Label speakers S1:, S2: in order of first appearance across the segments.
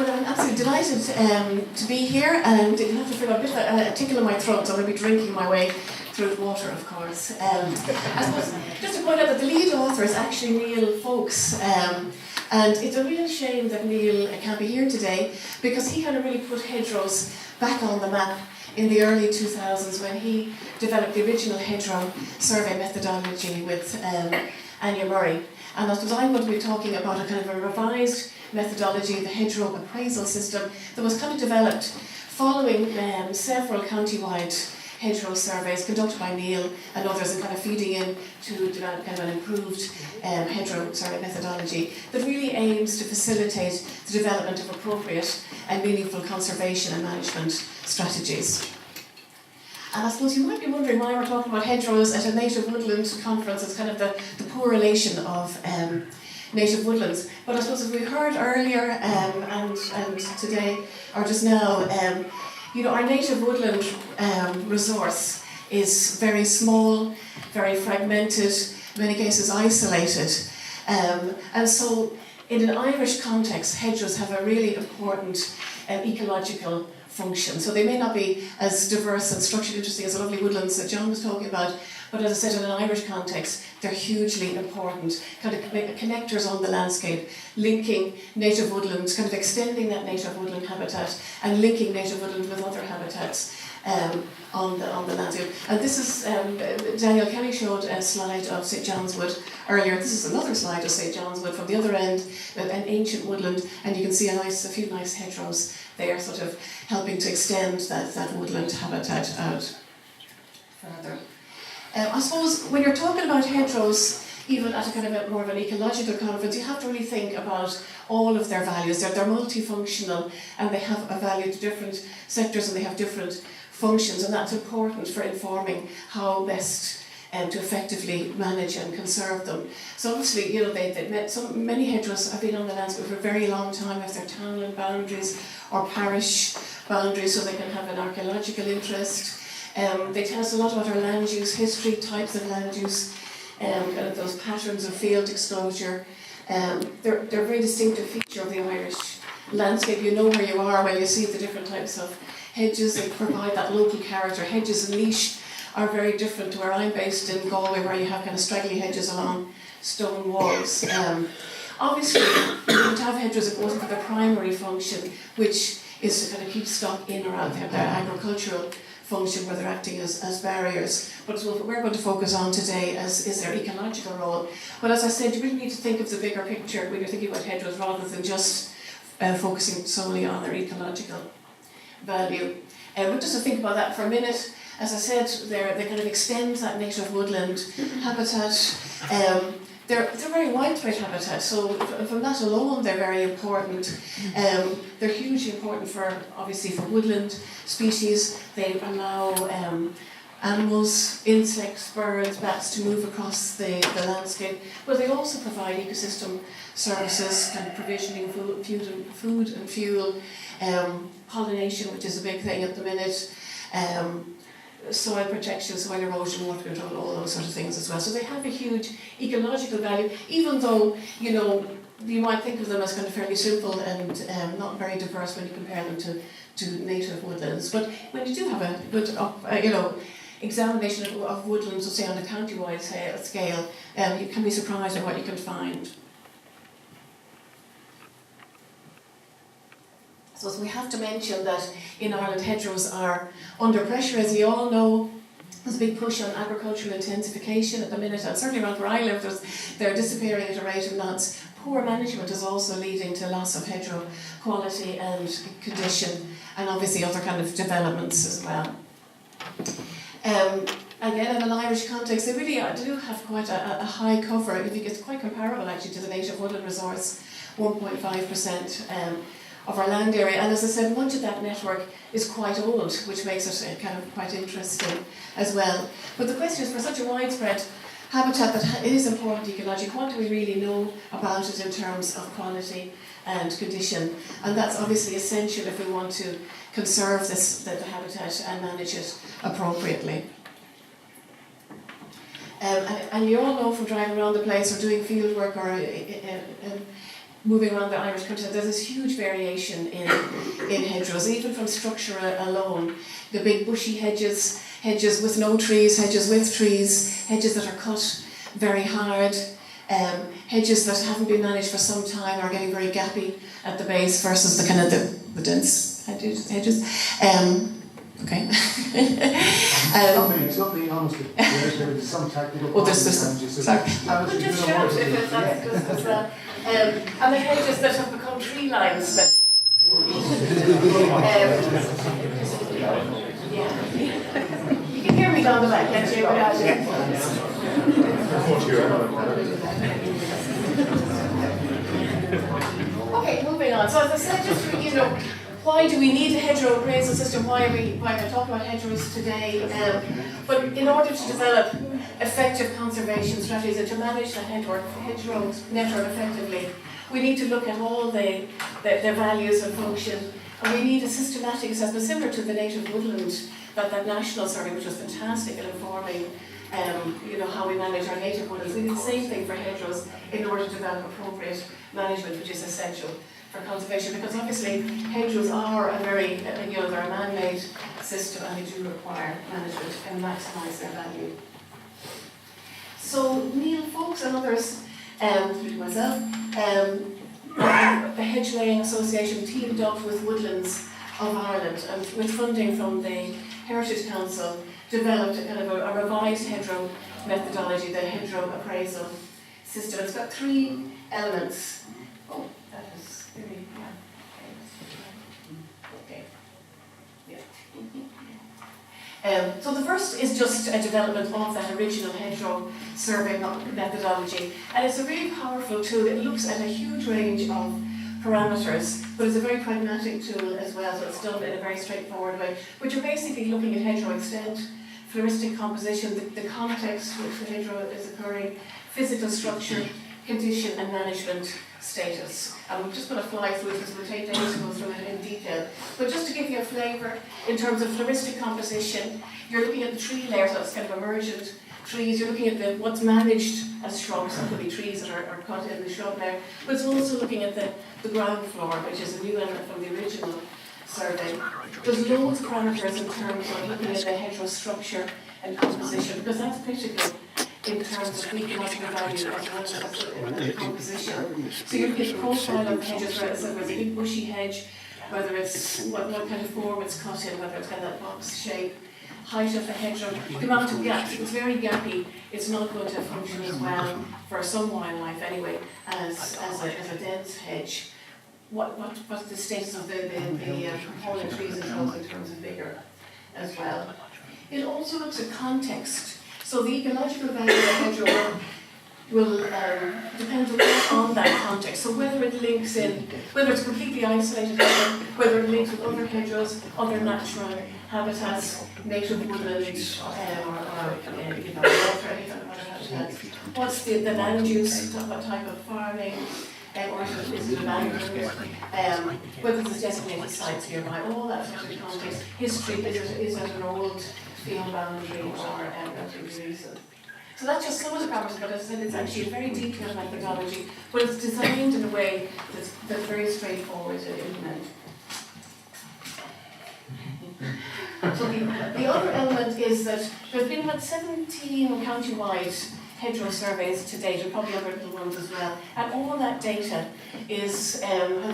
S1: Well, I'm absolutely delighted to be here, and you have to feel a bit of a tickle in my throat, so I'm going to be drinking my way through water, of course. I suppose, just to point out that the lead author is actually Neil Foulkes, and it's a real shame that Neil can't be here today, because he kind of really put hedgerows back on the map in the early 2000s when he developed the original hedgerow survey methodology with Anya Murray. And I suppose I'm going to be talking about a kind of a revised methodology, the Hedgerow Appraisal system, that was kind of developed following several county-wide hedgerow surveys conducted by Neil and others, and kind of feeding in to develop kind of an improved hedgerow survey methodology that really aims to facilitate the development of appropriate and meaningful conservation and management strategies. And I suppose you might be wondering why we're talking about hedgerows at a native woodland conference. It's kind of the poor relation of native woodlands. But I suppose as we heard earlier and today, or just now, our native woodland resource is very small, very fragmented, in many cases isolated. And so in an Irish context, hedgerows have a really important ecological function. So they may not be as diverse and structurally interesting as the lovely woodlands that John was talking about, but as I said, in an Irish context, they're hugely important, kind of connectors on the landscape, linking native woodlands, kind of extending that native woodland habitat and linking native woodland with other habitats on the landscape. And this is, Daniel Kelly showed a slide of St. John's Wood earlier. This is another slide of St. John's Wood from the other end, an ancient woodland, and you can see a few nice hedgerows there, sort of helping to extend that woodland habitat out further. I suppose when you're talking about hedgerows, even at a kind of more of an ecological conference, you have to really think about all of their values. They're multifunctional, and they have a value to different sectors, and they have different functions, and that's important for informing how best to effectively manage and conserve them. So obviously, many hedgerows have been on the landscape for a very long time, if they're townland boundaries or parish boundaries, so they can have an archaeological interest. They tell us a lot about our land use history, types of land use, kind of those patterns of field exposure. They're a very distinctive feature of the Irish landscape. You know where you are when you see the different types of hedges. They provide that local character. Hedges and leash are very different to where I'm based in Galway, where you have kind of straggly hedges along stone walls. Obviously, you would have hedgerows if it wasn't for the primary function, which is to kind of keep stock in or out there, their agricultural function, where they're acting as barriers. But what we're going to focus on today is their ecological role. But as I said, you really need to think of the bigger picture when you're thinking about hedgerows, rather than just focusing solely on their ecological value. But just to think about that for a minute, as I said, they kind of extend that native woodland habitat. They're very widespread habitat, so from that alone they're very important. They're hugely important obviously for woodland species. They allow animals, insects, birds, bats to move across the landscape, but they also provide ecosystem services, kind of provisioning food and fuel, pollination, which is a big thing at the minute, soil protection, soil erosion, water control, all those sort of things as well. So they have a huge ecological value, even though, you might think of them as kind of fairly simple and not very diverse when you compare them to native woodlands. But when you do have a good, examination of woodlands, let's say on a county-wide scale, you can be surprised at what you can find. So we have to mention that in Ireland, hedgerows are under pressure, as you all know. There's a big push on agricultural intensification at the minute, and certainly around where I live, they're disappearing at a rate of knots. Poor management is also leading to loss of hedgerow quality and condition, and obviously other kind of developments as well. Again, in an Irish context, they really do have quite a high cover. I think it's quite comparable actually to the native woodland resource, 1.5%. Of our land area, and as I said, much of that network is quite old, which makes it kind of quite interesting as well. But the question is, for such a widespread habitat that is important ecologically, what do we really know about it in terms of quality and condition? And that's obviously essential if we want to conserve the habitat and manage it appropriately. And you all know from driving around the place or doing field work or moving around the Irish countryside, there's this huge variation in hedgerows, even from structure alone. The big bushy hedges, hedges with no trees, hedges with trees, hedges that are cut very hard, hedges that haven't been managed for some time are getting very gappy at the base versus the kind of the dense hedges. Okay.
S2: It's not being honest. There's some technical.
S1: Oh, there's sorry. We'll just shout if that's just as well. And the hedges that have become tree lines. That, yeah. You can hear me down the back, can't you? Okay, moving on. So as I said, just why do we need a hedgerow appraisal system? Why are we talking about hedgerows today? But in order to develop effective conservation strategies and to manage the hedgerow network effectively, we need to look at all their values and function, and we need a systematic assessment similar to the native woodland that national survey, which was fantastic at informing how we manage our native woodlands. We need the same thing for hedgerows in order to develop appropriate management, which is essential for conservation, because obviously hedgerows are a very, they're a man-made system and they do require management and maximise their value. So Neil Foulkes and others, including myself, the Hedge Laying Association teamed up with Woodlands of Ireland and with funding from the Heritage Council developed a kind of a revised hedgerow methodology, the Hedgerow Appraisal system. It's got 3 elements. Oh, that is really, okay. Yeah. So the first is just a development of that original hedgerow survey methodology, and it's a really powerful tool. It looks at a huge range of parameters, but it's a very pragmatic tool as well, so it's done in a very straightforward way, which are basically looking at hedgerow extent, floristic composition, the context in which the hedgerow is occurring, physical structure, condition and management status. And we're just going to fly through it because we'll take days to go through it in detail. But just to give you a flavour, in terms of floristic composition, you're looking at the tree layers, that's kind of emergent trees, you're looking at what's managed as shrubs, some could be trees that are cut in the shrub layer, but it's also looking at the ground floor, which is a new element from the original survey. There's loads of parameters in terms of looking at the hedgerow structure and composition, because that's critical in terms of ecological value as well as the composition. So you look at the profile of hedges, whether it's a big bushy hedge, whether it's what kind of form it's cut in, whether it's got that box shape, height of the hedgerow, the amount of gaps. It's very gappy. It's not going to function as well for some wildlife anyway as a dense hedge. What's the status of the component trees and shrubs in terms of vigor as well? It also looks at context. So the ecological value of the hedgerow will depend on that context. So whether it links in, whether it's completely isolated, whether it links with other hedgerows, other natural habitats, native woodland, or water, habitats. What's the land use, what type of farming, or is it abandoned, whether there's designated sites nearby, all that sort of context. History, is it an old field boundary or relatively recent? So that's just some of the parameters, but as I said, it's actually a very detailed methodology, but it's designed in a way that's very straightforward to implement. So the other element is that there's been about 17 county-wide hedgerow surveys to date, and probably other little ones as well, and all that data has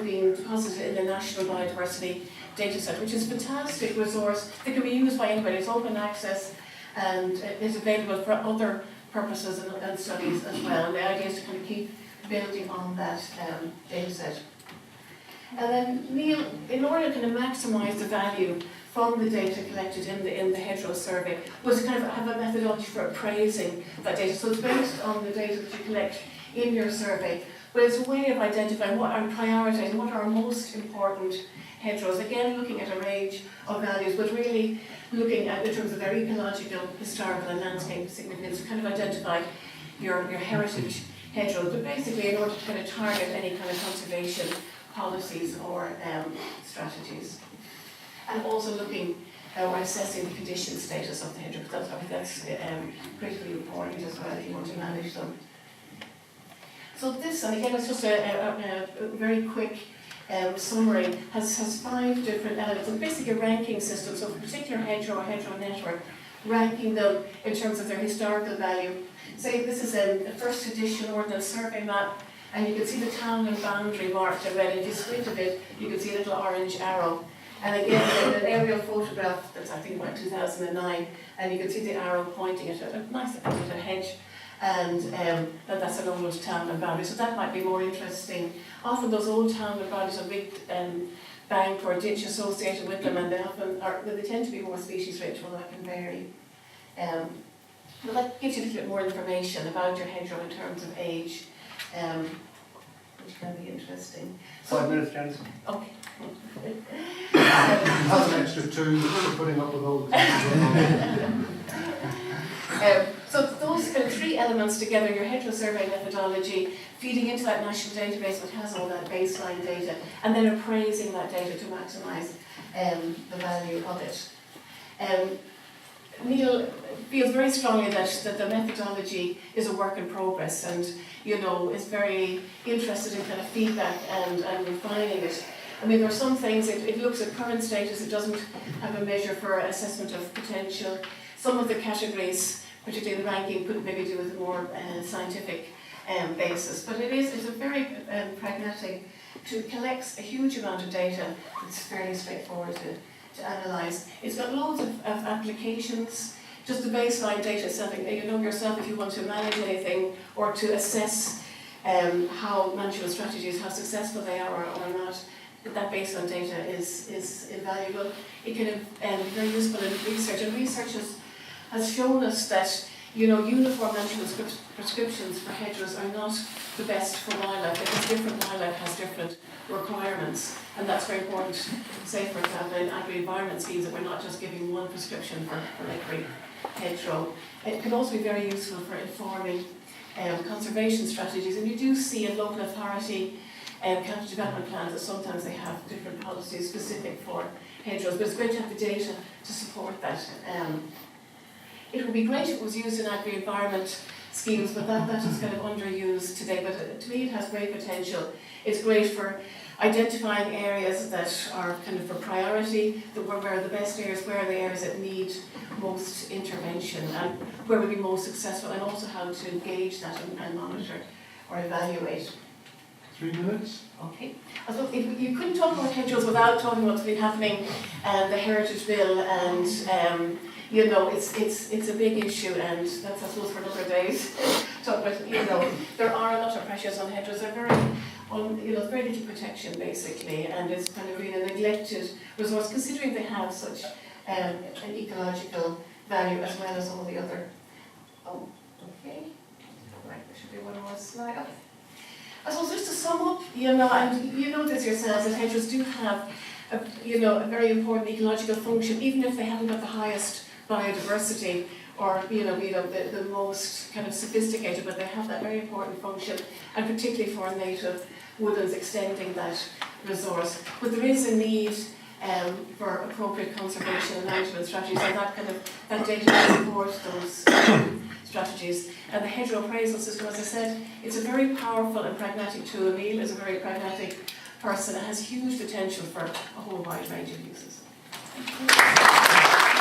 S1: been deposited in the National Biodiversity Dataset, which is a fantastic resource that can be used by anybody. It's open access and is available for other purposes and studies as well. And the idea is to kind of keep building on that dataset. And then Neil, in order to kind of maximise the value from the data collected in the hedgerow survey, was to kind of have a methodology for appraising that data. So it's based on the data that you collect in your survey, but it's a way of identifying what are prioritising, what are our most important hedgerows. Again, looking at a range of values, but really looking at, in terms of their ecological, historical and landscape significance, to kind of identify your heritage hedgerows, but basically in order to kind of target any kind of conservation policies or strategies. And also looking or assessing the condition status of the hedgerow, because I think that's critically important as well if you want to manage them. So this, and again, it's just a very quick summary, has 5 different elements. It's basically a ranking system, so for a particular hedgerow or hedgerow network, ranking them in terms of their historical value. Say this is a first edition ordnance survey map, and you can see the town and boundary marked in red, and if you squint a bit, you can see a little orange arrow. And again, an aerial photograph that's I think about 2009, and you can see the arrow pointing at a nice little hedge, and that's an old town and boundary. So that might be more interesting. Often those old town and boundaries have a big bank or ditch associated with them, and they tend to be more species rich, although that can vary. But that gives you a little bit more information about your hedgerow in terms of age, which can be interesting.
S3: 5 minutes, Janice.
S1: Okay.
S2: Have an extra 2 for putting up with all the things.
S1: So those kind of 3 elements together, your hedgerow survey methodology, feeding into that national database which has all that baseline data, and then appraising that data to maximise the value of it. Neil feels very strongly that the methodology is a work in progress, and is very interested in kind of feedback and refining it. I mean, there are some things, it looks at current status, it doesn't have a measure for assessment of potential. Some of the categories, particularly the ranking, could maybe do with a more scientific basis. But it's a very pragmatic, it collects a huge amount of data that's fairly straightforward to analyse. It's got loads of applications, just the baseline data itself. You know yourself if you want to manage anything or to assess how management strategies, how successful they are or not. That baseline data is invaluable. It can be very useful in research, and research has shown us that uniform management prescriptions for hedgerows are not the best for wildlife, because different wildlife has different requirements, and that's very important. Say, for example, in agri-environment schemes, that we're not just giving one prescription for every hedgerow. It can also be very useful for informing conservation strategies, and you do see in local authority county development plans that sometimes they have different policies specific for hedgerows, but it's great to have the data to support that. It would be great if it was used in agri-environment schemes, but that is kind of underused today. But to me, it has great potential. It's great for identifying areas that are kind of for priority, where are the best areas, where are the areas that need most intervention, and where would be most successful, and also how to gauge that and monitor or evaluate.
S2: 3 minutes.
S1: Okay. So you couldn't talk about hedgerows without talking about what's been happening, the Heritage Bill, and it's a big issue, and that's I suppose for another days. Talk about there are a lot of pressures on hedgerows. They're very little protection basically, and it's kind of been a neglected resource considering they have such an ecological value as well as all the other. Oh, okay. Right. There should be one more slide. Okay. I suppose just to sum up, and you know this yourselves, that hedgerows do have a very important ecological function, even if they haven't got the highest biodiversity or the most kind of sophisticated, but they have that very important function, and particularly for native woodlands, extending that resource. But there is a need for appropriate conservation and management strategies, and that data to support those strategies. And the hedgerow appraisal system, as I said, it's a very powerful and pragmatic tool. Neil is a very pragmatic person and has huge potential for a whole wide range of uses. Thank you.